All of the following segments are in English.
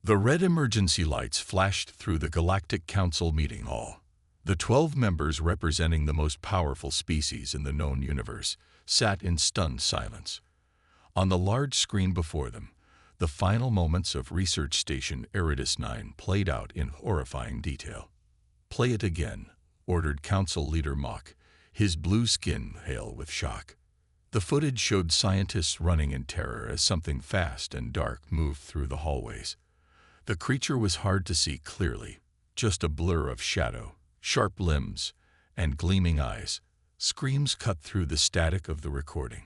The red emergency lights flashed through the Galactic Council meeting hall. The 12 members representing the most powerful species in the known universe sat in stunned silence. On the large screen before them, the final moments of Research Station Eridus 9 played out in horrifying detail. "Play it again," ordered Council Leader Mock, his blue skin pale with shock. The footage showed scientists running in terror as something fast and dark moved through the hallways. The creature was hard to see clearly, just a blur of shadow, sharp limbs, and gleaming eyes. Screams cut through the static of the recording.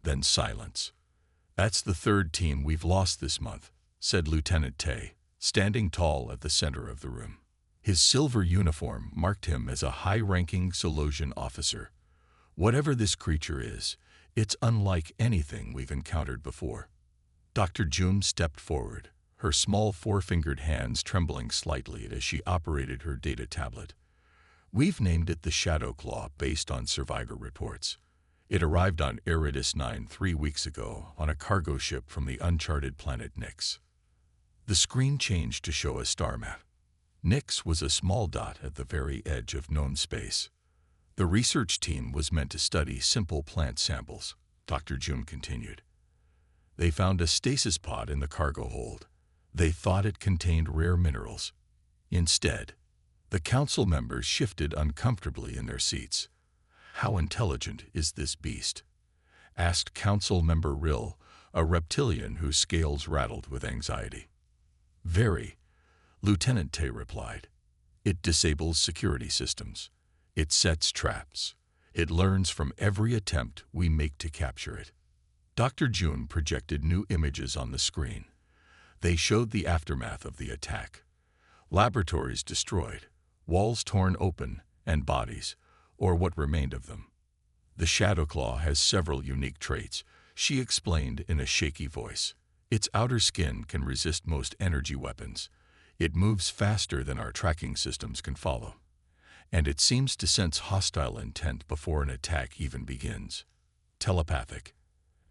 Then silence. "That's the third team we've lost this month," said Lieutenant Tay, standing tall at the center of the room. His silver uniform marked him as a high-ranking Solosian officer. "Whatever this creature is, it's unlike anything we've encountered before." Dr. June stepped forward, her small four-fingered hands trembling slightly as she operated her data tablet. "We've named it the Shadow Claw based on survivor reports. It arrived on Eridus 9 3 weeks ago on a cargo ship from the uncharted planet Nyx." The screen changed to show a star map. Nyx was a small dot at the very edge of known space. "The research team was meant to study simple plant samples," Dr. June continued. "They found a stasis pod in the cargo hold. They thought it contained rare minerals. Instead, the council members shifted uncomfortably in their seats. "How intelligent is this beast?" asked Council Member Rill, a reptilian whose scales rattled with anxiety. "Very," Lieutenant Tay replied. "It disables security systems. It sets traps. It learns from every attempt we make to capture it." Dr. June projected new images on the screen. They showed the aftermath of the attack. Laboratories destroyed, walls torn open, and bodies, or what remained of them. "The Shadow Claw has several unique traits," she explained in a shaky voice. "Its outer skin can resist most energy weapons. It moves faster than our tracking systems can follow. And it seems to sense hostile intent before an attack even begins." "Telepathic?"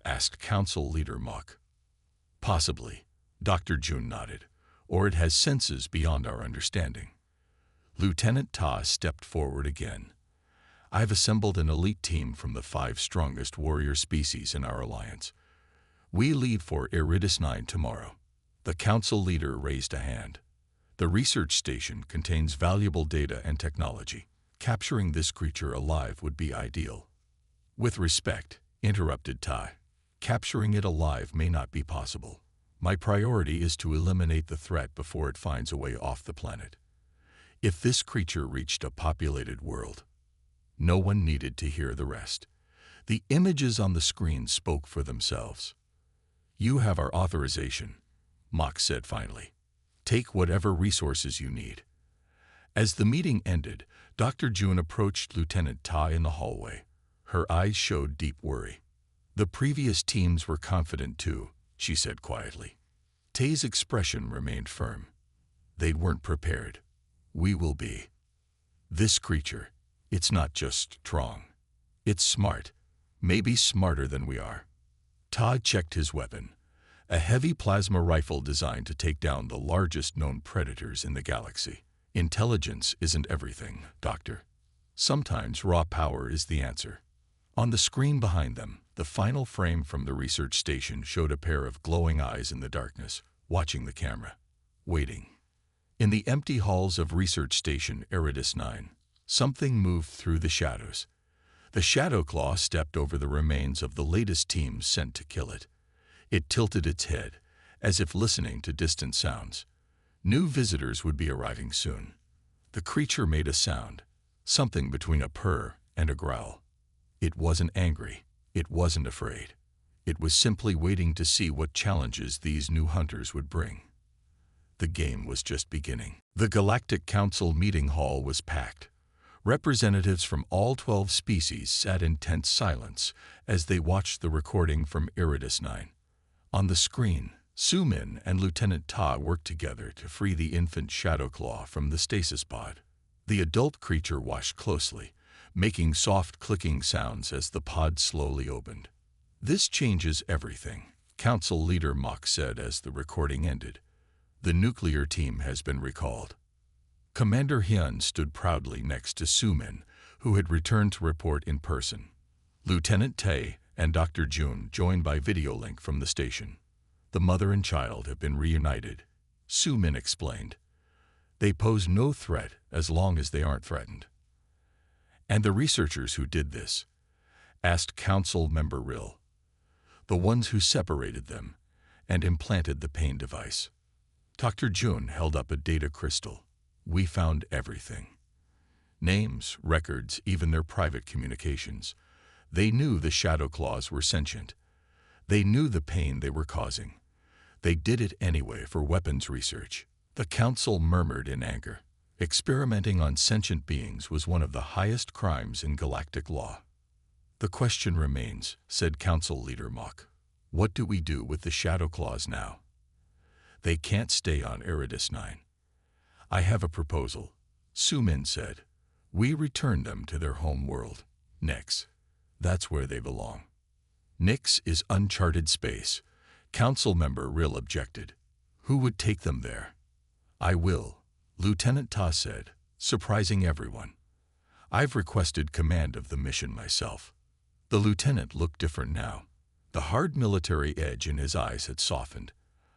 asked Council Leader Mock. "Possibly," Dr. June nodded, "or it has senses beyond our understanding." Lieutenant Ta stepped forward again. "I've assembled an elite team from the 5 strongest warrior species in our alliance. We leave for Eridus 9 tomorrow." The council leader raised a hand. "The research station contains valuable data and technology. Capturing this creature alive would be ideal." "With respect," interrupted Tai, "capturing it alive may not be possible. My priority is to eliminate the threat before it finds a way off the planet. If this creature reached a populated world..." No one needed to hear the rest. The images on the screen spoke for themselves. "You have our authorization," Mock said finally. "Take whatever resources you need." As the meeting ended, Dr. June approached Lieutenant Tai in the hallway. Her eyes showed deep worry. "The previous teams were confident too," she said quietly. Tay's expression remained firm. "They weren't prepared. We will be. This creature, it's not just strong. It's smart, maybe smarter than we are." Todd checked his weapon, a heavy plasma rifle designed to take down the largest known predators in the galaxy. "Intelligence isn't everything, Doctor. Sometimes raw power is the answer." On the screen behind them, the final frame from the research station showed a pair of glowing eyes in the darkness, watching the camera, waiting. In the empty halls of Research Station Eridus 9, something moved through the shadows. The Shadow Claw stepped over the remains of the latest team sent to kill it. It tilted its head, as if listening to distant sounds. New visitors would be arriving soon. The creature made a sound, something between a purr and a growl. It wasn't angry. It wasn't afraid. It was simply waiting to see what challenges these new hunters would bring. The game was just beginning. The Galactic Council meeting hall was packed. Representatives from all 12 species sat in tense silence as they watched the recording from Eridus 9. On the screen, Su-Min and Lieutenant Ta worked together to free the infant Shadow Claw from the stasis pod. The adult creature watched closely, making soft clicking sounds as the pod slowly opened. "This changes everything," Council Leader Mock said as the recording ended. The nuclear team has been recalled. Commander Hyun stood proudly next to Sumin, who had returned to report in person. Lieutenant Tae and Dr. Jun joined by video link from the station. The mother and child have been reunited, Sumin explained. They pose no threat as long as they aren't threatened. And the researchers who did this? Asked Council Member Rill. The ones who separated them and implanted the pain device. Dr. Jun held up a data crystal. We found everything. Names, records, even their private communications. They knew the Shadow Claws were sentient. They knew the pain they were causing. They did it anyway for weapons research. The Council murmured in anger. Experimenting on sentient beings was one of the highest crimes in galactic law. The question remains, said Council Leader Mok. What do we do with the Shadow Claws now? They can't stay on Eridus 9. I have a proposal, Sumin said. We return them to their home world, Nyx. That's where they belong. Nyx is uncharted space. Council Member Rill objected. Who would take them there? I will, Lieutenant Ta said, surprising everyone. I've requested command of the mission myself. The lieutenant looked different now. The hard military edge in his eyes had softened.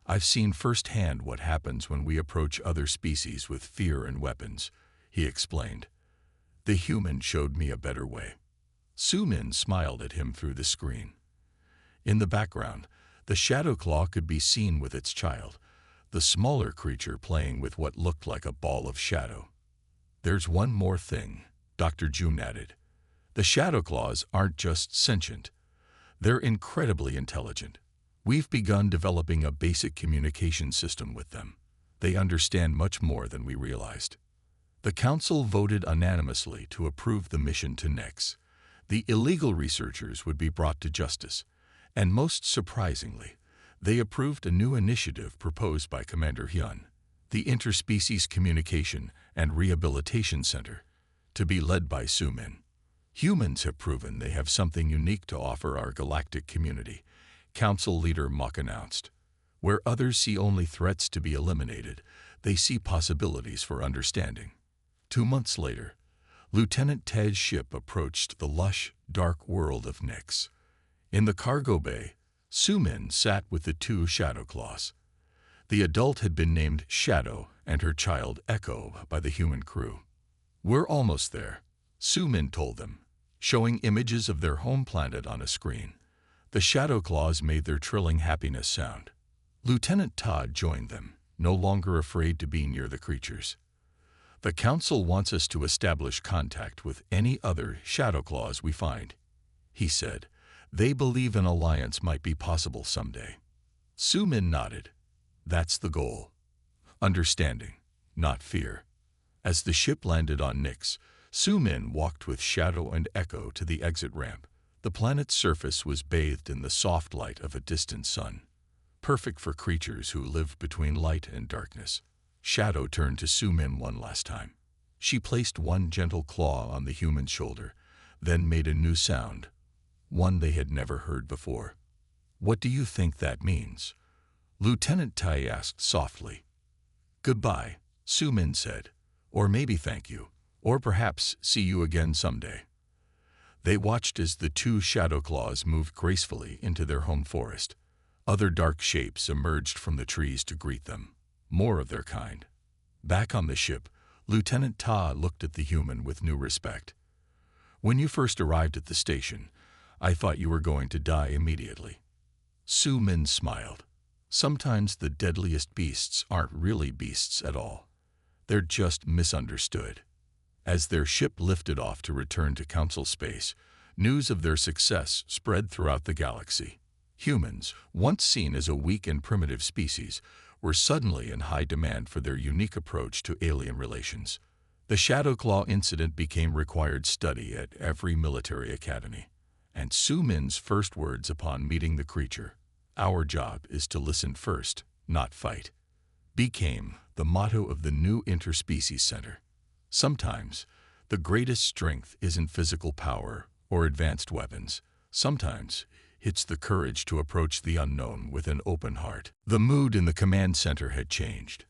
I've seen firsthand what happens when we approach other species with fear and weapons, he explained. The human showed me a better way. Sumin smiled at him through the screen. In the background, the Shadow Claw could be seen with its child, the smaller creature playing with what looked like a ball of shadow. There's one more thing, Dr. Jun added. The Shadow Claws aren't just sentient. They're incredibly intelligent. We've begun developing a basic communication system with them. They understand much more than we realized. The Council voted unanimously to approve the mission to Nyx. The illegal researchers would be brought to justice, and most surprisingly, they approved a new initiative proposed by Commander Hyun, the Interspecies Communication and Rehabilitation Center, to be led by Sumin. Humans have proven they have something unique to offer our galactic community, Council Leader Mok announced. Where others see only threats to be eliminated, they see possibilities for understanding. 2 months later, Lieutenant Tae's ship approached the lush, dark world of Nyx. In the cargo bay, Sumin sat with the 2 Shadow Claws. The adult had been named Shadow and her child Echo by the human crew. We're almost there, Sumin told them, showing images of their home planet on a screen. The Shadow Claws made their trilling happiness sound. Lieutenant Todd joined them, no longer afraid to be near the creatures. The Council wants us to establish contact with any other Shadow Claws we find, he said. They believe an alliance might be possible someday. Sumin nodded. That's the goal. Understanding, not fear. As the ship landed on Nyx, Sumin walked with Shadow and Echo to the exit ramp. The planet's surface was bathed in the soft light of a distant sun, perfect for creatures who live between light and darkness. Shadow turned to Sumin one last time. She placed one gentle claw on the human's shoulder, then made a new sound, one they had never heard before. What do you think that means? Lieutenant Tai asked softly. Goodbye, Sumin said, or maybe thank you, or perhaps see you again someday. They watched as the 2 Shadow Claws moved gracefully into their home forest. Other dark shapes emerged from the trees to greet them, more of their kind. Back on the ship, Lieutenant Ta looked at the human with new respect. When you first arrived at the station, I thought you were going to die immediately. Sumin smiled. Sometimes the deadliest beasts aren't really beasts at all. They're just misunderstood. As their ship lifted off to return to Council space, news of their success spread throughout the galaxy. Humans, once seen as a weak and primitive species, were suddenly in high demand for their unique approach to alien relations. The Shadow Claw incident became required study at every military academy. And Sumin's first words upon meeting the creature, "Our job is to listen first, not fight," became the motto of the new Interspecies Center. Sometimes, the greatest strength isn't physical power or advanced weapons. Sometimes, It's the courage to approach the unknown with an open heart. The mood in the command center had changed.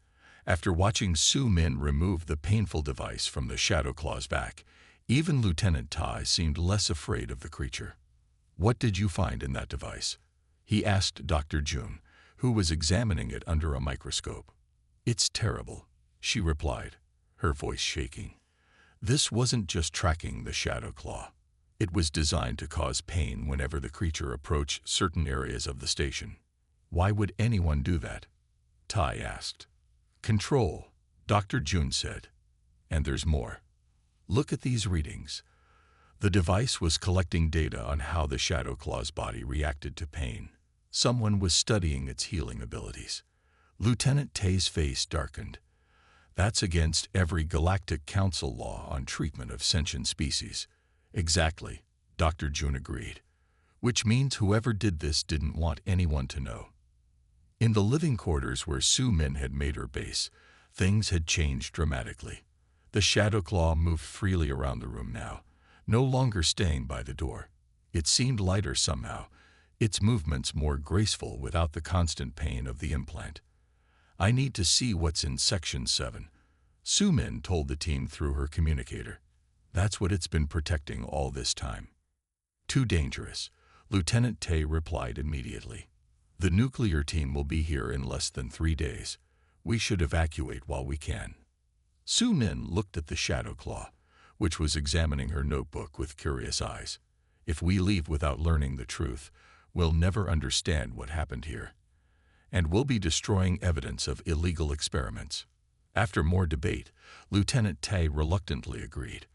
After watching Su Min remove the painful device from the Shadow Claw's back, even Lieutenant Tai seemed less afraid of the creature. "What did you find in that device?" he asked Dr. June, who was examining it under a microscope. "It's terrible," she replied, her voice shaking. This wasn't just tracking the Shadow Claw. It was designed to cause pain whenever the creature approached certain areas of the station. "Why would anyone do that?" Tai asked. "Control," Dr. June said. "And there's more. Look at these readings." The device was collecting data on how the Shadow Claw's body reacted to pain. Someone was studying its healing abilities. Lieutenant Tai's face darkened. "That's against every Galactic Council law on treatment of sentient species." "Exactly," Dr. June agreed. "Which means whoever did this didn't want anyone to know." In the living quarters where Su Min had made her base, things had changed dramatically. The Shadow Claw moved freely around the room now, no longer staying by the door. It seemed lighter somehow, its movements more graceful without the constant pain of the implant. "I need to see what's in Section 7, Su Min told the team through her communicator. "That's what it's been protecting all this time." "Too dangerous," Lieutenant Tai replied immediately. "The nuclear team will be here in less than 3 days. We should evacuate while we can." Su Min looked at the Shadow Claw, which was examining her notebook with curious eyes. "If we leave without learning the truth, we'll never understand what happened here. And we'll be destroying evidence of illegal experiments." After more debate, Lieutenant Tai reluctantly agreed.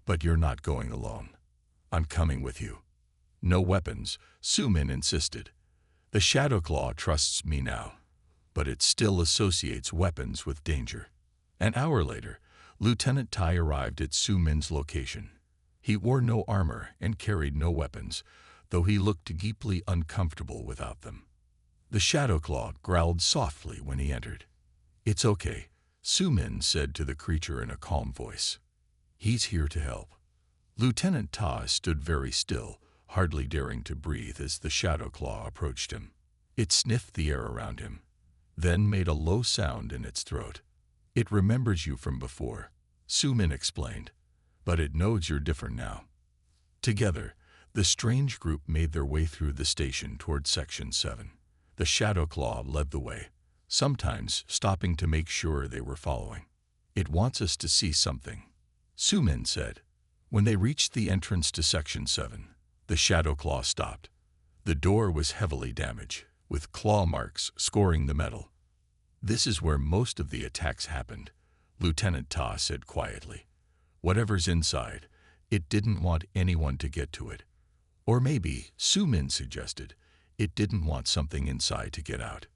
"But you're not going alone. I'm coming with you." "No weapons," Su Min insisted. "The Shadow Claw trusts me now, but it still associates weapons with danger." An hour later, Lieutenant Tai arrived at Su Min's location. He wore no armor and carried no weapons, though he looked deeply uncomfortable without them. The Shadow Claw growled softly when he entered. "It's okay," Su Min said to the creature in a calm voice. "He's here to help." Lieutenant Tai stood very still, hardly daring to breathe as the Shadow Claw approached him. It sniffed the air around him, then made a low sound in its throat. "It remembers you from before," Su Min explained, "but it knows you're different now." Together, the strange group made their way through the station toward Section 7. The Shadow Claw led the way, sometimes stopping to make sure they were following. "It wants us to see something," Su Min said. When they reached the entrance to Section 7, the Shadow Claw stopped. The door was heavily damaged, with claw marks scoring the metal. "This is where most of the attacks happened," Lieutenant Ta said quietly. "Whatever's inside, it didn't want anyone to get to it." Or maybe, Su Min suggested, it didn't want something inside to get out.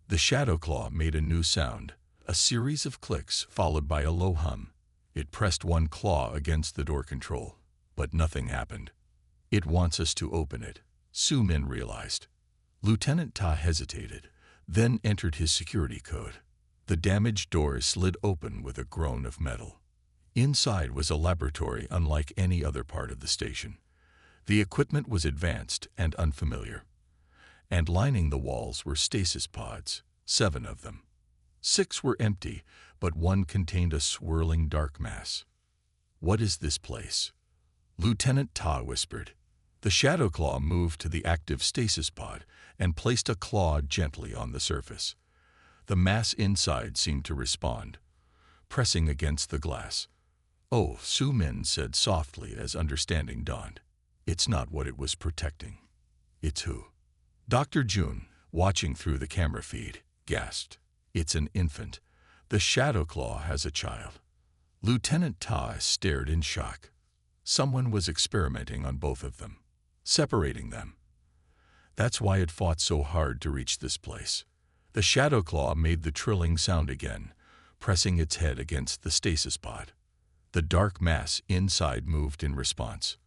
The Shadow Claw made a new sound, a series of clicks followed by a low hum. It pressed one claw against the door control, but nothing happened. "It wants us to open it," Su Min realized. Lieutenant Ta hesitated, then entered his security code. The damaged door slid open with a groan of metal. Inside was a laboratory unlike any other part of the station. The equipment was advanced and unfamiliar. And lining the walls were stasis pods, 7 of them. 6 were empty, but one contained a swirling dark mass. "What is this place?" Lieutenant Ta whispered. The Shadow Claw moved to the active stasis pod and placed a claw gently on the surface. The mass inside seemed to respond, pressing against the glass. "Oh," Su Min said softly as understanding dawned. "It's not what it was protecting. It's who." Dr. June, watching through the camera feed, gasped. "It's an infant. The Shadow Claw has a child." Lieutenant Ta stared in shock. Someone was experimenting on both of them, separating them. That's why it fought so hard to reach this place. The Shadow Claw made the trilling sound again, pressing its head against the stasis pod. The dark mass inside moved in response.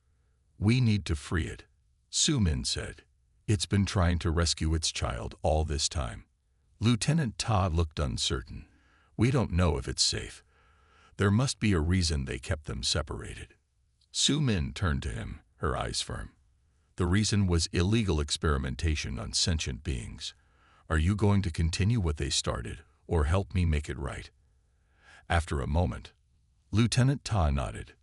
"We need to free it," Su Min said. "It's been trying to rescue its child all this time." Lieutenant Ta looked uncertain. "We don't know if it's safe. There must be a reason they kept them separated." Su Min turned to him, her eyes firm. The reason was illegal experimentation on sentient beings. Are you going to continue what they started, or help me make it right? After a moment, Lieutenant Ta nodded.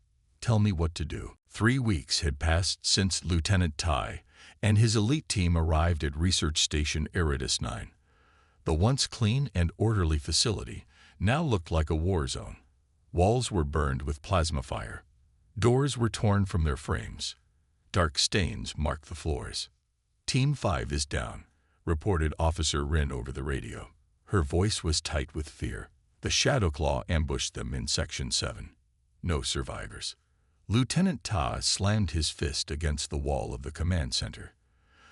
Tell me what to do. 3 weeks had passed since Lieutenant Tai and his elite team arrived at Research Station Eridus 9. The once clean and orderly facility now looked like a war zone. Walls were burned with plasma fire. Doors were torn from their frames. Dark stains marked the floors. Team 5 is down, reported Officer Rin over the radio. Her voice was tight with fear. The Shadowclaw ambushed them in Section 7. No survivors. Lieutenant Ta slammed his fist against the wall of the command center.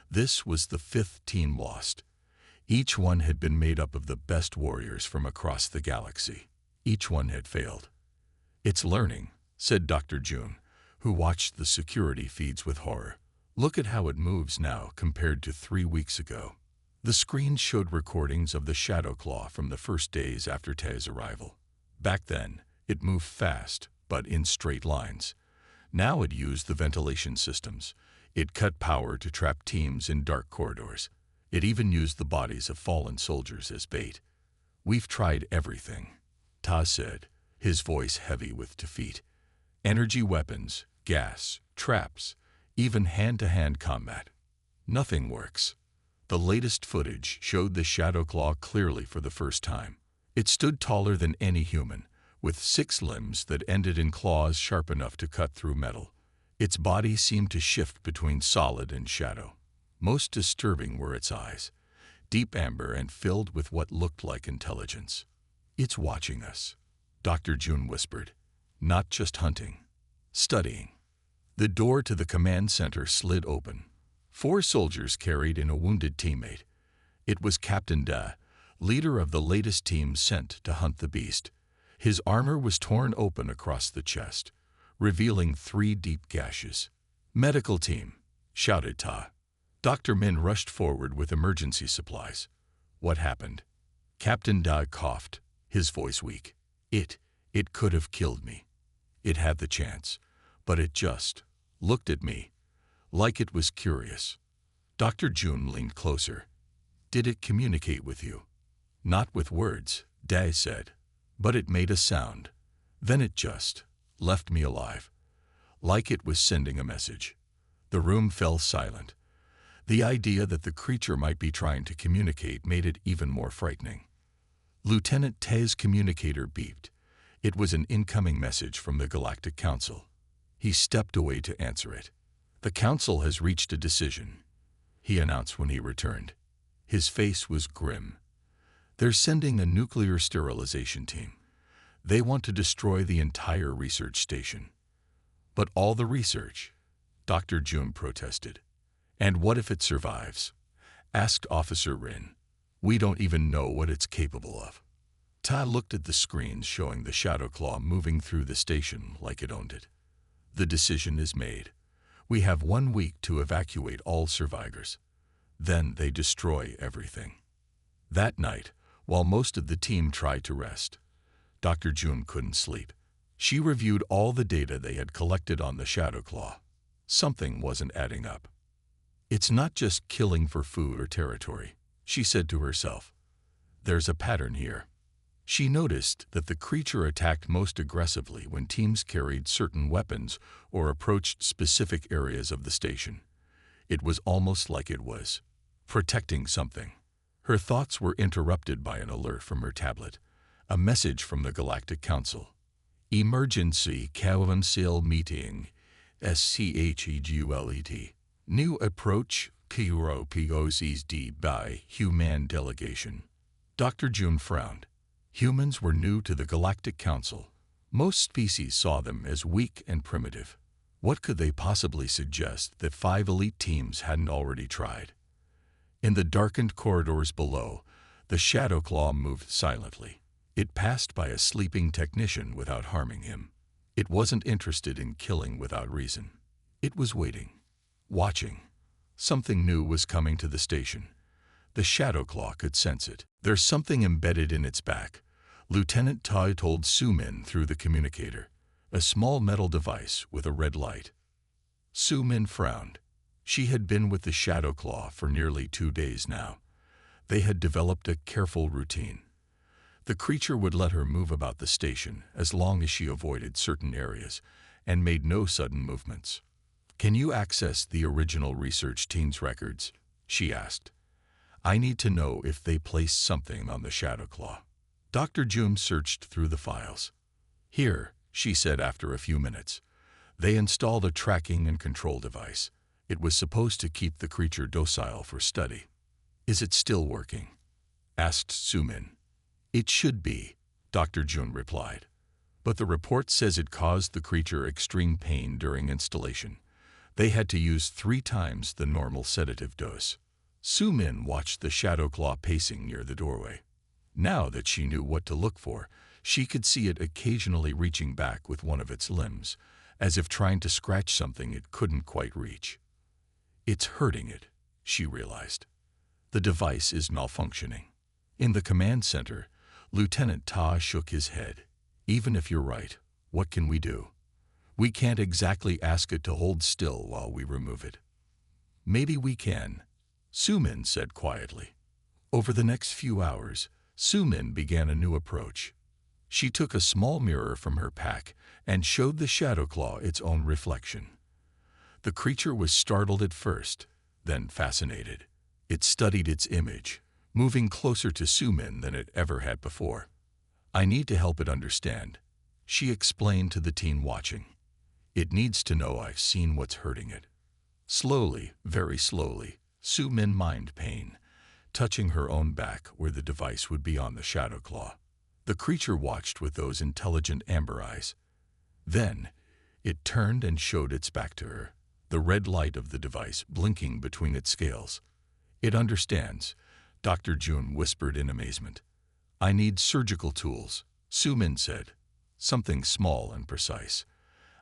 This was the 5th team lost. Each one had been made up of the best warriors from across the galaxy. Each one had failed. It's learning, said Dr. June, who watched the security feeds with horror. Look at how it moves now compared to 3 weeks ago. The screen showed recordings of the Shadowclaw from the first days after Ta's arrival. Back then, it moved fast, but in straight lines. Now it used the ventilation systems. It cut power to trap teams in dark corridors. It even used the bodies of fallen soldiers as bait. We've tried everything, Ta said, his voice heavy with defeat. Energy weapons, gas, traps, even hand-to-hand combat. Nothing works. The latest footage showed the Shadowclaw clearly for the first time. It stood taller than any human, with 6 limbs that ended in claws sharp enough to cut through metal. Its body seemed to shift between solid and shadow. Most disturbing were its eyes, deep amber and filled with what looked like intelligence. It's watching us, Dr. June whispered. Not just hunting, studying. The door to the command center slid open. 4 soldiers carried in a wounded teammate. It was Captain Da, leader of the latest team sent to hunt the beast. His armor was torn open across the chest, revealing 3 deep gashes. Medical team, shouted Ta. Dr. Min rushed forward with emergency supplies. What happened? Captain Da coughed, his voice weak. It could have killed me. It had the chance, but it just looked at me, like it was curious. Dr. June leaned closer. Did it communicate with you? Not with words, Da said, but it made a sound. Then it just left me alive, like it was sending a message. The room fell silent. The idea that the creature might be trying to communicate made it even more frightening. Lieutenant Ta's communicator beeped. It was an incoming message from the Galactic Council. He stepped away to answer it. The Council has reached a decision, he announced when he returned. His face was grim. They're sending a nuclear sterilization team. They want to destroy the entire research station. But all the research, Dr. June protested. And what if it survives? Asked Officer Rin. We don't even know what it's capable of. Ta looked at the screens showing the Shadowclaw moving through the station like it owned it. The decision is made. We have 1 week to evacuate all survivors. Then they destroy everything. That night, while most of the team tried to rest, Dr. June couldn't sleep. She reviewed all the data they had collected on the Shadowclaw. Something wasn't adding up. It's not just killing for food or territory, she said to herself. There's a pattern here. She noticed that the creature attacked most aggressively when teams carried certain weapons or approached specific areas of the station. It was almost like it was protecting something. Her thoughts were interrupted by an alert from her tablet, a message from the Galactic Council. Emergency Council meeting, SCHEGULET. New approach, POCD by human delegation. Dr. June frowned. Humans were new to the Galactic Council. Most species saw them as weak and primitive. What could they possibly suggest that 5 elite teams hadn't already tried? In the darkened corridors below, the Shadowclaw moved silently. It passed by a sleeping technician without harming him. It wasn't interested in killing without reason. It was waiting, watching. Something new was coming to the station. The Shadowclaw could sense it. There's something embedded in its back, Lieutenant Tai told Su Min through the communicator, a small metal device with a red light. Su Min frowned. She had been with the Shadow Claw for nearly 2 days now. They had developed a careful routine. The creature would let her move about the station as long as she avoided certain areas and made no sudden movements. "Can you access the original research team's records?" she asked. "I need to know if they placed something on the Shadow Claw." Dr. June searched through the files. "Here," she said after a few minutes. "They installed a tracking and control device. It was supposed to keep the creature docile for study." "Is it still working?" asked Sumin. "It should be," Dr. June replied. "But the report says it caused the creature extreme pain during installation. They had to use 3 times the normal sedative dose." Sumin watched the Shadow Claw pacing near the doorway. Now that she knew what to look for, she could see it occasionally reaching back with one of its limbs, as if trying to scratch something it couldn't quite reach. "It's hurting it," she realized. "The device is malfunctioning." In the command center, Lieutenant Ta shook his head. "Even if you're right, what can we do? We can't exactly ask it to hold still while we remove it." "Maybe we can," Sumin said quietly. Over the next few hours, Sumin began a new approach. She took a small mirror from her pack and showed the Shadow Claw its own reflection. The creature was startled at first, then fascinated. It studied its image, moving closer to Sumin than it ever had before. "I need to help it understand," she explained to the teen watching. "It needs to know I've seen what's hurting it." Slowly, very slowly, Sumin mined pain, touching her own back where the device would be on the Shadow Claw. The creature watched with those intelligent amber eyes. Then, it turned and showed its back to her, the red light of the device blinking between its scales. "It understands," Dr. June whispered in amazement. "I need surgical tools," Sumin said. "Something small and precise.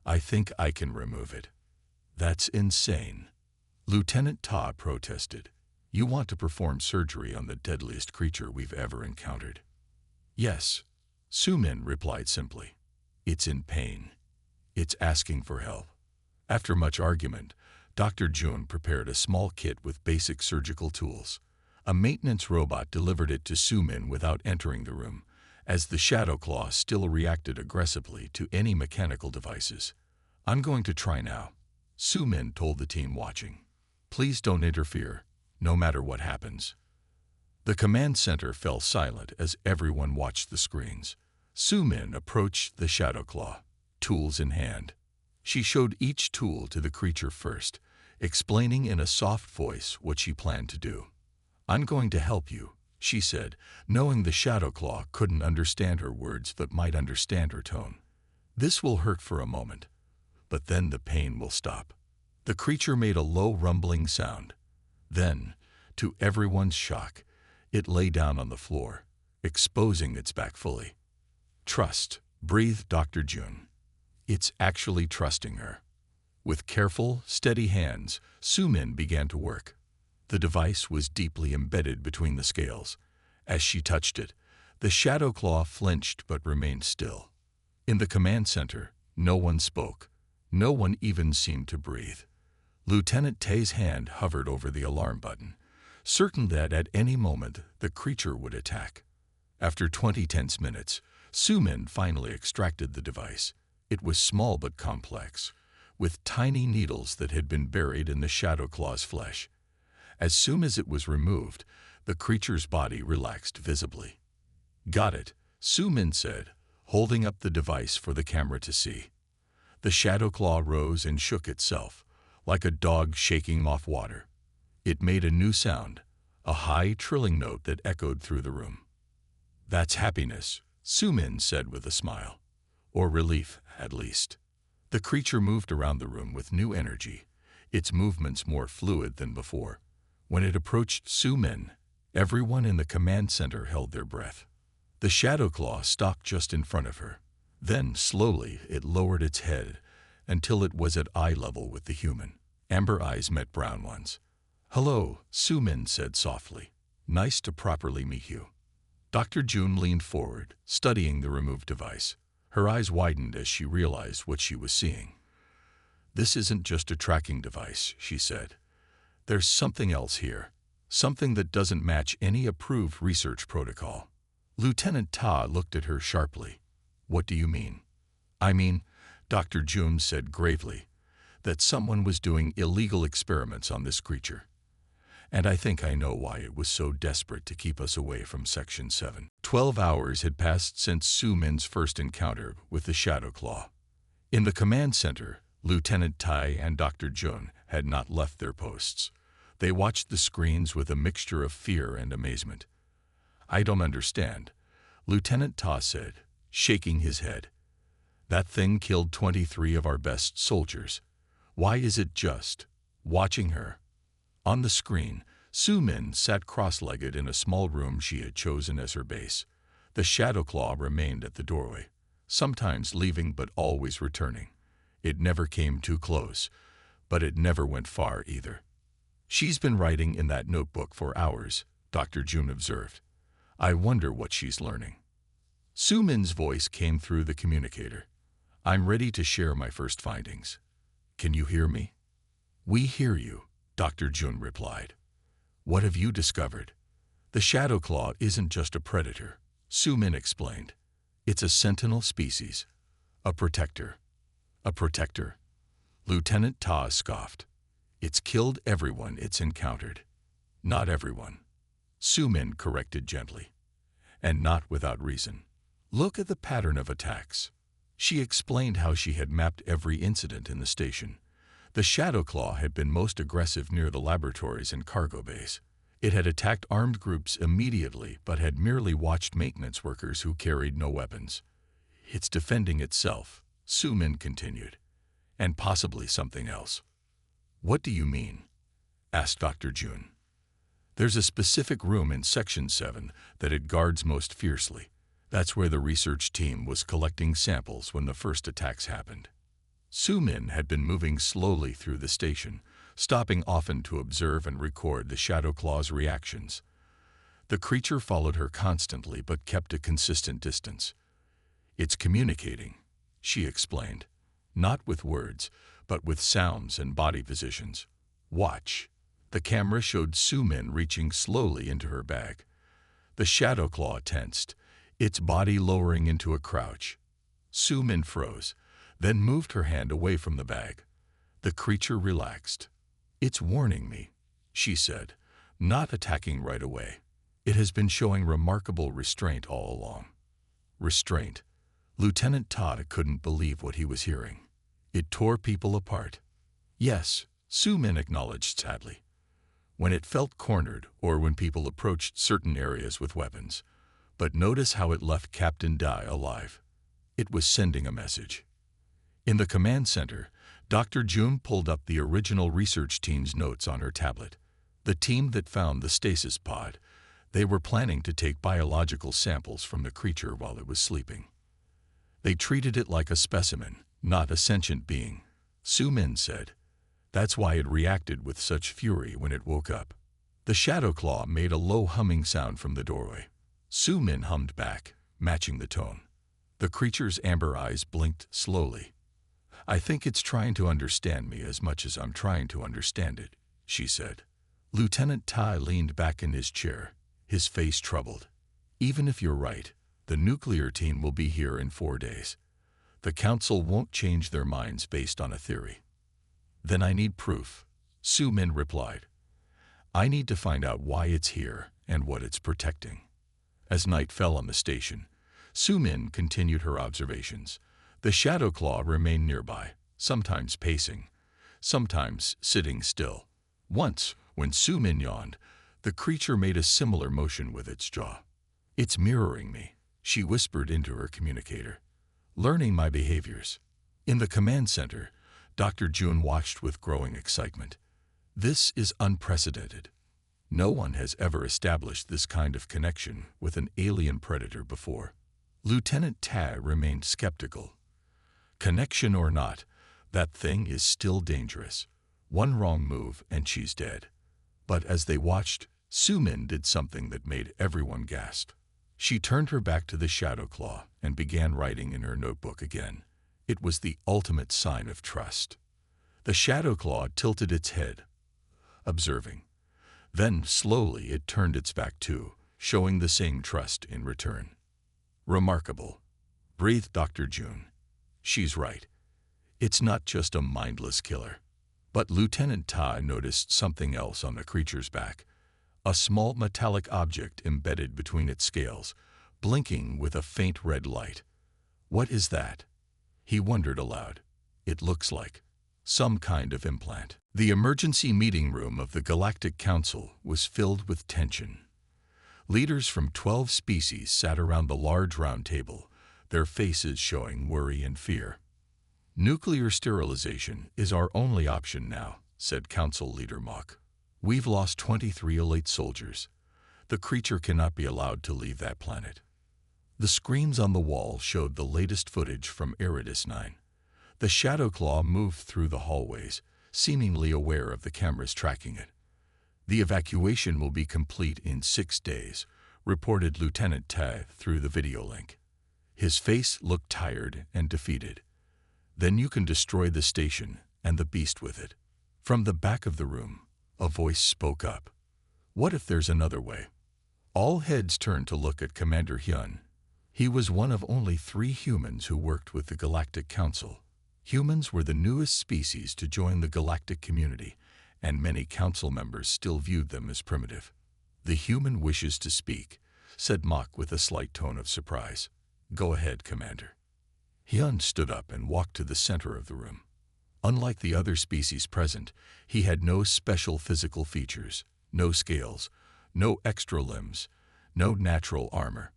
I think I can remove it." "That's insane," Lieutenant Ta protested. "You want to perform surgery on the deadliest creature we've ever encountered." "Yes," Sumin replied simply. "It's in pain. It's asking for help." After much argument, Dr. June prepared a small kit with basic surgical tools. A maintenance robot delivered it to Sumin without entering the room, as the Shadow Claw still reacted aggressively to any mechanical devices. "I'm going to try now," Sumin told the team watching. "Please don't interfere, no matter what happens." The command center fell silent as everyone watched the screens. Sumin approached the Shadow Claw, tools in hand. She showed each tool to the creature first, explaining in a soft voice what she planned to do. "I'm going to help you," she said, knowing the Shadow Claw couldn't understand her words but might understand her tone. "This will hurt for a moment, but then the pain will stop." The creature made a low rumbling sound. Then, to everyone's shock, it lay down on the floor, exposing its back fully. "Trust," breathed Dr. June. "It's actually trusting her." With careful, steady hands, Sumin began to work. The device was deeply embedded between the scales. As she touched it, the Shadow Claw flinched but remained still. In the command center, no one spoke. No one even seemed to breathe. Lieutenant Tay's hand hovered over the alarm button, certain that at any moment the creature would attack. After 20 tense minutes, Sumin finally extracted the device. It was small but complex, with tiny needles that had been buried in the Shadow Claw's flesh. As soon as it was removed, the creature's body relaxed visibly. "Got it," Sumin said, holding up the device for the camera to see. The Shadow Claw rose and shook itself, like a dog shaking off water. It made a new sound, a high, trilling note that echoed through the room. "That's happiness," Sumin said with a smile. "Or relief, at least." The creature moved around the room with new energy, its movements more fluid than before. When it approached Sumin, everyone in the command center held their breath. The Shadow Claw stopped just in front of her. Then, slowly, it lowered its head until it was at eye level with the human. Amber eyes met brown ones. "Hello," Sumin said softly. "Nice to properly meet you." Dr. June leaned forward, studying the removed device. Her eyes widened as she realized what she was seeing. "This isn't just a tracking device," she said. There's something else here. Something that doesn't match any approved research protocol. Lieutenant Ta looked at her sharply. What do you mean? I mean, Dr. June said gravely, that someone was doing illegal experiments on this creature. And I think I know why it was so desperate to keep us away from Section 7. 12 hours had passed since Su Min's first encounter with the Shadow Claw. In the command center, Lieutenant Tai and Dr. Jun had not left their posts. They watched the screens with a mixture of fear and amazement. I don't understand, Lieutenant Ta said, shaking his head. That thing killed 23 of our best soldiers. Why is it just watching her? On the screen, Su Min sat cross-legged in a small room she had chosen as her base. The Shadow Claw remained at the doorway, sometimes leaving but always returning. It never came too close, but it never went far either. She's been writing in that notebook for hours, Dr. Jun observed. I wonder what she's learning. Su Min's voice came through the communicator. I'm ready to share my first findings. Can you hear me? We hear you, Dr. Jun replied. What have you discovered? The Shadow Claw isn't just a predator, Su Min explained. It's a sentinel species, a protector. A protector? Lieutenant Ta scoffed. It's killed everyone it's encountered. Not everyone, Su Min corrected gently. And not without reason. Look at the pattern of attacks. She explained how she had mapped every incident in the station. The Shadow Claw had been most aggressive near the laboratories and cargo bays. It had attacked armed groups immediately but had merely watched maintenance workers who carried no weapons. It's defending itself, Su Min continued, and possibly something else. What do you mean? Asked Dr. Jun. There's a specific room in Section 7 that it guards most fiercely. That's where the research team was collecting samples when the first attacks happened. Su Min had been moving slowly through the station, stopping often to observe and record the Shadow Claw's reactions. The creature followed her constantly but kept a consistent distance. It's communicating, she explained, not with words, but with sounds and body positions. Watch. The camera showed Su Min reaching slowly into her bag. The Shadow Claw tensed, its body lowering into a crouch. Su Min froze, then moved her hand away from the bag. The creature relaxed. It's warning me, she said, not attacking right away. It has been showing remarkable restraint all along. Restraint. Lieutenant Ta couldn't believe what he was hearing. It tore people apart. Yes, Su Min acknowledged sadly. When it felt cornered or when people approached certain areas with weapons. But notice how it left Captain Dai alive. It was sending a message. In the command center, Dr. Jun pulled up the original research team's notes on her tablet. The team that found the stasis pod. They were planning to take biological samples from the creature while it was sleeping. They treated it like a specimen, not a sentient being, Su Min said. That's why it reacted with such fury when it woke up. The Shadow Claw made a low humming sound from the doorway. Su Min hummed back, matching the tone. The creature's amber eyes blinked slowly. I think it's trying to understand me as much as I'm trying to understand it, she said. Lieutenant Tai leaned back in his chair, his face troubled. Even if you're right, the nuclear team will be here in 4 days. The council won't change their minds based on a theory. Then I need proof, Su Min replied. I need to find out why it's here and what it's protecting. As night fell on the station, Su Min continued her observations. The Shadow Claw remained nearby, sometimes pacing, sometimes sitting still. Once, when Su Min yawned, the creature made a similar motion with its jaw. It's mirroring me, she whispered into her communicator, learning my behaviors. In the command center, Dr. Jun watched with growing excitement. This is unprecedented. No one has ever established this kind of connection with an alien predator before. Lieutenant Ta remained skeptical. Connection or not, that thing is still dangerous. One wrong move and she's dead. But as they watched, Su Min did something that made everyone gasp. She turned her back to the Shadow Claw and began writing in her notebook again. It was the ultimate sign of trust. The Shadow Claw tilted its head, observing. Then, slowly, it turned its back too, showing the same trust in return. "Remarkable," breathed Dr. June. "She's right. It's not just a mindless killer." But Lieutenant Ta noticed something else on the creature's back, a small metallic object embedded between its scales, blinking with a faint red light. "What is that?" he wondered aloud. "It looks like some kind of implant." The emergency meeting room of the Galactic Council was filled with tension. Leaders from 12 species sat around the large round table, their faces showing worry and fear. "Nuclear sterilization is our only option now," said Council Leader Mock. "We've lost 23 elite soldiers. The creature cannot be allowed to leave that planet." The screens on the wall showed the latest footage from Iridis 9. The Shadow Claw moved through the hallways, seemingly aware of the cameras tracking it. "The evacuation will be complete in 6 days," reported Lieutenant Ta through the video link. His face looked tired and defeated. "Then you can destroy the station and the beast with it." From the back of the room, a voice spoke up. "What if there's another way?" All heads turned to look at Commander Hyun. He was one of only 3 humans who worked with the Galactic Council. Humans were the newest species to join the galactic community, and many council members still viewed them as primitive. "The human wishes to speak," said Mock with a slight tone of surprise. "Go ahead, Commander." Hyun stood up and walked to the center of the room. Unlike the other species present, he had no special physical features, no scales, no extra limbs, no natural armor.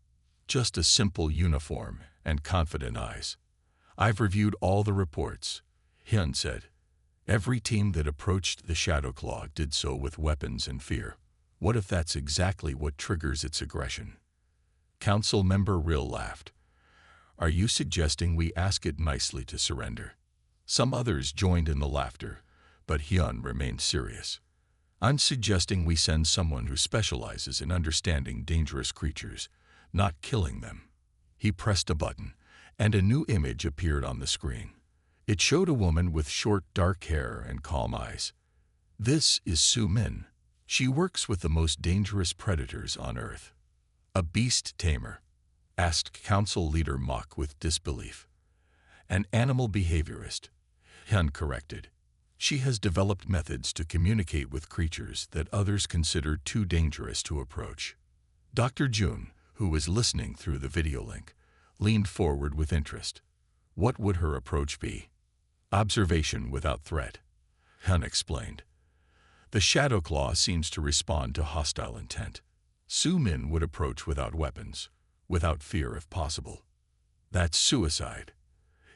Just a simple uniform and confident eyes. "I've reviewed all the reports," Hyun said. "Every team that approached the Shadow Claw did so with weapons and fear. What if that's exactly what triggers its aggression?" Council Member Rill laughed. "Are you suggesting we ask it nicely to surrender?" Some others joined in the laughter, but Hyun remained serious. "I'm suggesting we send someone who specializes in understanding dangerous creatures, not killing them." He pressed a button, and a new image appeared on the screen. It showed a woman with short, dark hair and calm eyes. "This is Su Min. She works with the most dangerous predators on Earth." "A beast tamer?" asked Council Leader Mock with disbelief. "An animal behaviorist," Hyun corrected. "She has developed methods to communicate with creatures that others consider too dangerous to approach." Dr. June, who was listening through the video link, leaned forward with interest. "What would her approach be?" "Observation without threat," Hyun explained. "The Shadow Claw seems to respond to hostile intent. Su Min would approach without weapons, without fear if possible." "That's suicide,"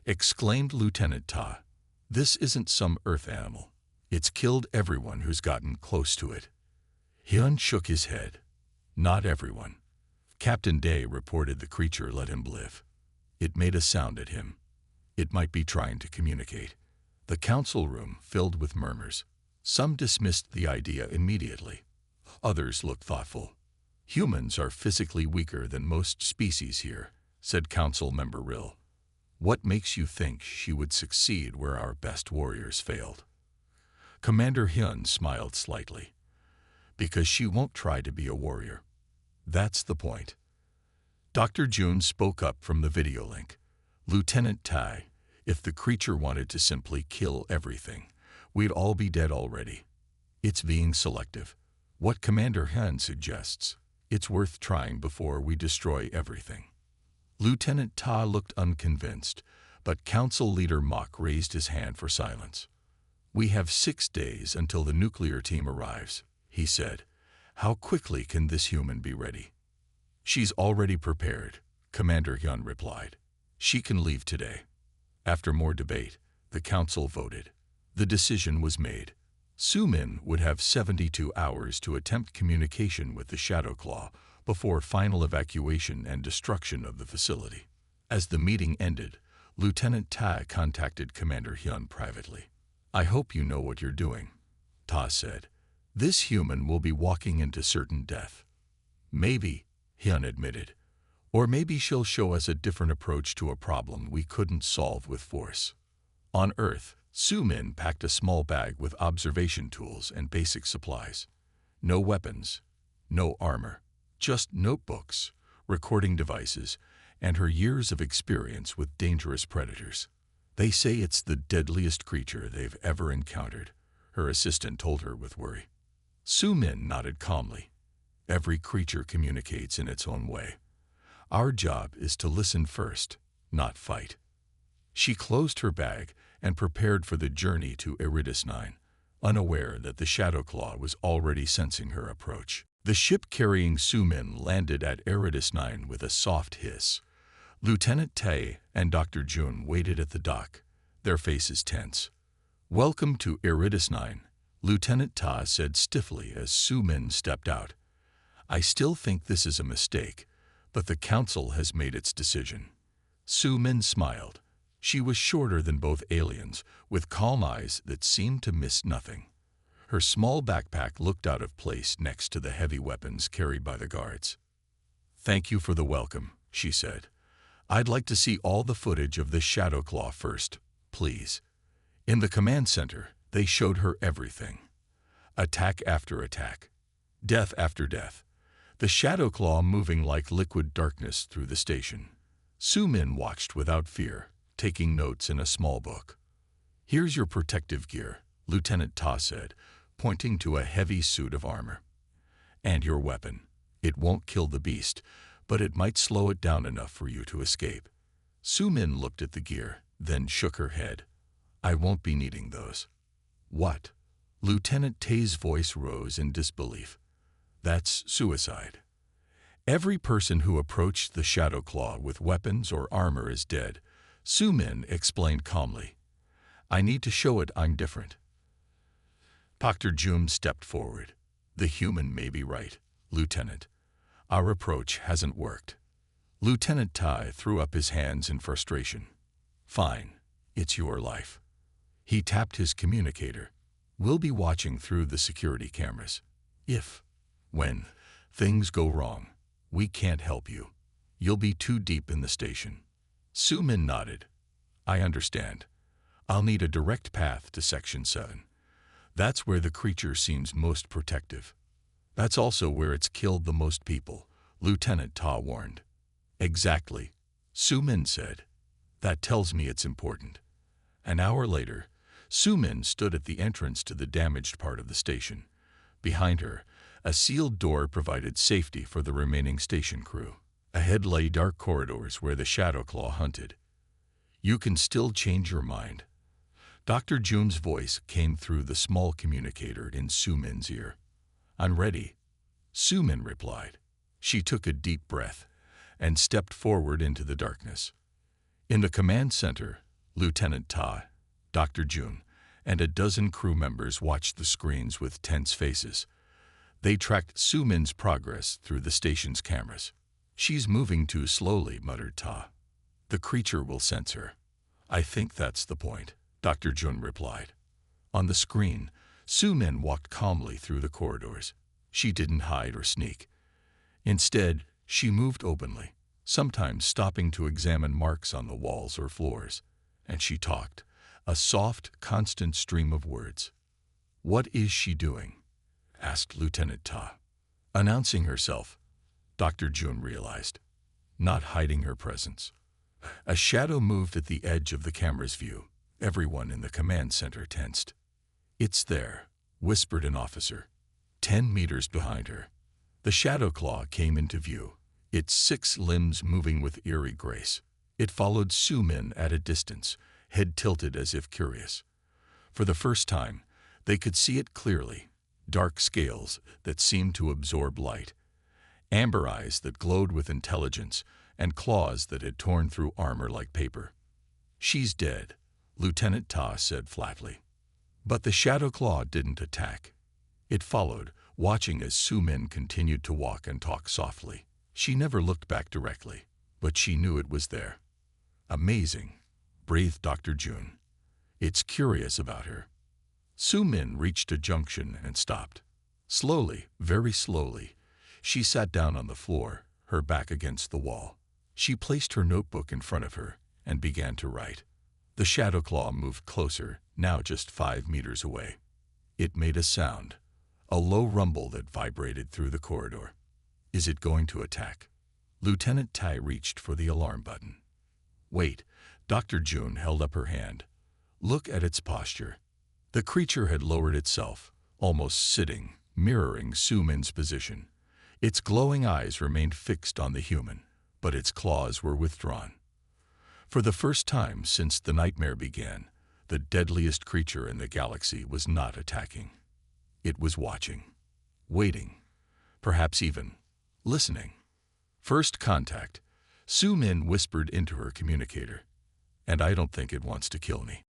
exclaimed Lieutenant Ta. "This isn't some Earth animal. It's killed everyone who's gotten close to it." Hyun shook his head. "Not everyone. Captain Day reported the creature let him live. It made a sound at him. It might be trying to communicate." The council room filled with murmurs. Some dismissed the idea immediately. Others looked thoughtful. "Humans are physically weaker than most species here," said Council Member Rill. "What makes you think she would succeed where our best warriors failed?" Commander Hyun smiled slightly. "Because she won't try to be a warrior. That's the point." Dr. June spoke up from the video link. "Lieutenant Tai, if the creature wanted to simply kill everything, we'd all be dead already. It's being selective. What Commander Hyun suggests, it's worth trying before we destroy everything." Lieutenant Ta looked unconvinced, but Council Leader Mock raised his hand for silence. "We have 6 days until the nuclear team arrives," he said. "How quickly can this human be ready?" "She's already prepared," Commander Hyun replied. "She can leave today." After more debate, the council voted. The decision was made. Su Min would have 72 hours to attempt communication with the Shadow Claw before final evacuation and destruction of the facility. As the meeting ended, Lieutenant Ta contacted Commander Hyun privately. "I hope you know what you're doing," Ta said. "This human will be walking into certain death." "Maybe," Hyun admitted. "Or maybe she'll show us a different approach to a problem we couldn't solve with force." On Earth, Su Min packed a small bag with observation tools and basic supplies. No weapons, no armor, just notebooks, recording devices, and her years of experience with dangerous predators. They say it's the deadliest creature they've ever encountered, her assistant told her with worry. Su Min nodded calmly. Every creature communicates in its own way. Our job is to listen first, not fight. She closed her bag and prepared for the journey to Iridis 9, unaware that the Shadowclaw was already sensing her approach. The ship carrying Su Min landed at Iridis 9 with a soft hiss. Lieutenant Tay and Dr. Jun waited at the dock, their faces tense. "Welcome to Iridis 9, Lieutenant Ta said stiffly as Su Min stepped out. "I still think this is a mistake, but the Council has made its decision." Su Min smiled. She was shorter than both aliens, with calm eyes that seemed to miss nothing. Her small backpack looked out of place next to the heavy weapons carried by the guards. "Thank you for the welcome," she said. "I'd like to see all the footage of this Shadowclaw first, please." In the command center, they showed her everything. Attack after attack. Death after death. The Shadowclaw moving like liquid darkness through the station. Su Min watched without fear, taking notes in a small book. "Here's your protective gear," Lieutenant Ta said, pointing to a heavy suit of armor. "And your weapon. It won't kill the beast, but it might slow it down enough for you to escape." Su Min looked at the gear, then shook her head. "I won't be needing those." "What?" Lieutenant Tay's voice rose in disbelief. "That's suicide. Every person who approached the Shadowclaw with weapons or armor is dead," Su Min explained calmly. "I need to show it I'm different." Dr. Jun stepped forward. "The human may be right, Lieutenant. Our approach hasn't worked." Lieutenant Tai threw up his hands in frustration. "Fine, it's your life." He tapped his communicator. "We'll be watching through the security cameras. When things go wrong, we can't help you. You'll be too deep in the station." Su Min nodded. "I understand. I'll need a direct path to Section 7. That's where the creature seems most protective. That's also where it's killed the most people," Lieutenant Ta warned. "Exactly," Su Min said. "That tells me it's important." An hour later, Su Min stood at the entrance to the damaged part of the station. Behind her, a sealed door provided safety for the remaining station crew. Ahead lay dark corridors where the Shadowclaw hunted. "You can still change your mind." Dr. Jun's voice came through the small communicator in Su Min's ear. "I'm ready," Su Min replied. She took a deep breath and stepped forward into the darkness. In the command center, Lieutenant Ta, Dr. Jun, and a dozen crew members watched the screens with tense faces. They tracked Su Min's progress through the station's cameras. "She's moving too slowly," muttered Ta. "The creature will sense her." "I think that's the point," Dr. Jun replied. On the screen, Su Min walked calmly through the corridors. She didn't hide or sneak. Instead, she moved openly, sometimes stopping to examine marks on the walls or floors. And she talked, a soft, constant stream of words. "What is she doing?" asked Lieutenant Ta. Announcing herself, Dr. Jun realized. Not hiding her presence. A shadow moved at the edge of the camera's view. Everyone in the command center tensed. "It's there," whispered an officer, 10 meters behind her. The Shadowclaw came into view, its 6 limbs moving with eerie grace. It followed Su Min at a distance, head tilted as if curious. For the first time, they could see it clearly, dark scales that seemed to absorb light, amber eyes that glowed with intelligence, and claws that had torn through armor like paper. "She's dead," Lieutenant Ta said flatly. But the Shadowclaw didn't attack. It followed, watching as Su Min continued to walk and talk softly. She never looked back directly, but she knew it was there. "Amazing," breathed Dr. Jun. "It's curious about her." Su Min reached a junction and stopped. Slowly, very slowly, she sat down on the floor, her back against the wall. She placed her notebook in front of her and began to write. The Shadowclaw moved closer, now just 5 meters away. It made a sound, a low rumble that vibrated through the corridor. Is it going to attack? Lieutenant Tai reached for the alarm button. Wait, Dr. June held up her hand. Look at its posture. The creature had lowered itself, almost sitting, mirroring Su Min's position. Its glowing eyes remained fixed on the human, but its claws were withdrawn. For the first time since the nightmare began, the deadliest creature in the galaxy was not attacking. It was watching, waiting, perhaps even listening. First contact, Su Min whispered into her communicator, "And I don't think it wants to kill me."